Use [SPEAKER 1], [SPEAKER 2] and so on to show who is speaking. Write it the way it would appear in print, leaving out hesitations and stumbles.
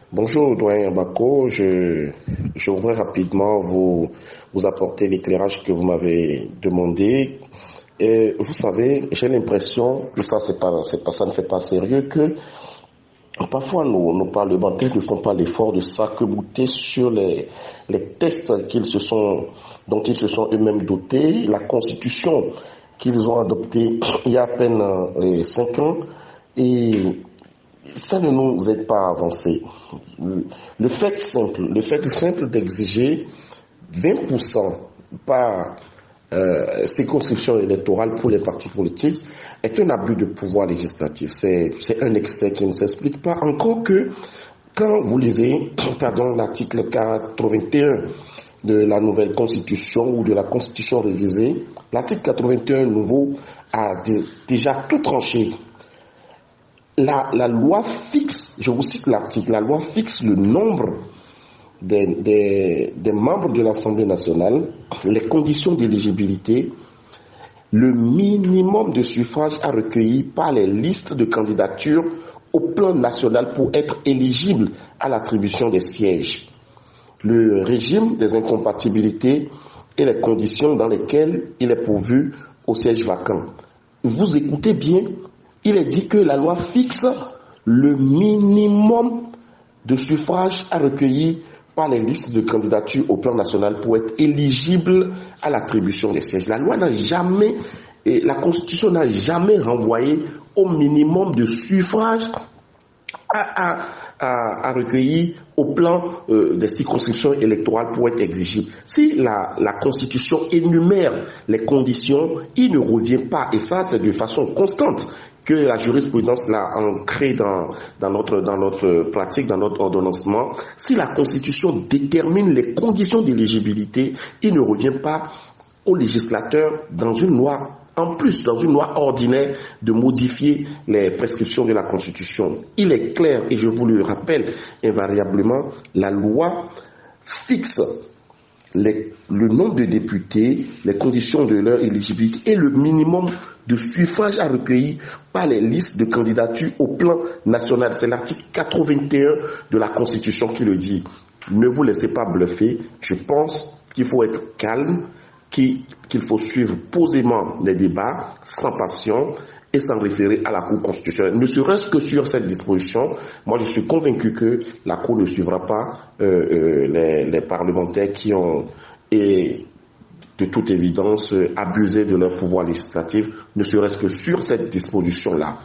[SPEAKER 1] Bonjour, doyen Bako. Je voudrais rapidement vous apporter l'éclairage que vous m'avez demandé. Et vous savez, j'ai l'impression que ça ne fait pas sérieux, que parfois nos parlementaires ne font pas l'effort de s'arc-bouter sur les tests dont ils se sont eux-mêmes dotés, la constitution qu'ils ont adoptée il y a à peine 5 ans. Et ça ne nous aide pas à avancer. Le fait simple d'exiger 20% par circonscription électorale pour les partis politiques est un abus de pouvoir législatif. C'est un excès qui ne s'explique pas. Encore que, quand vous lisez l'article 81 de la nouvelle constitution ou de la constitution révisée, l'article 81 nouveau a déjà tout tranché. La loi fixe, je vous cite l'article, la loi fixe le nombre des membres de l'Assemblée nationale, les conditions d'éligibilité, le minimum de suffrages à recueillir par les listes de candidatures au plan national pour être éligible à l'attribution des sièges, le régime des incompatibilités et les conditions dans lesquelles il est pourvu aux sièges vacants. Vous écoutez bien. Il est dit que la loi fixe le minimum de suffrages à recueillir par les listes de candidatures au plan national pour être éligible à l'attribution des sièges. La Constitution n'a jamais renvoyé au minimum de suffrages à recueillir au plan des circonscriptions électorales pour être exigible. Si la Constitution énumère les conditions, il ne revient pas, et ça c'est de façon constante, que la jurisprudence l'a ancré dans notre pratique, dans notre ordonnancement. Si la Constitution détermine les conditions d'éligibilité, il ne revient pas au législateur dans une loi ordinaire, de modifier les prescriptions de la Constitution. Il est clair, et je vous le rappelle invariablement, la loi fixe le nombre de députés, les conditions de leur éligibilité et le minimum de suffrages à recueillir par les listes de candidatures au plan national. C'est l'article 81 de la Constitution qui le dit. Ne vous laissez pas bluffer. Je pense qu'il faut être calme, qu'il faut suivre posément les débats, sans passion, et s'en référer à la Cour constitutionnelle. Ne serait-ce que sur cette disposition, moi je suis convaincu que la Cour ne suivra pas les parlementaires qui ont, et de toute évidence, abusé de leur pouvoir législatif, ne serait-ce que sur cette disposition-là.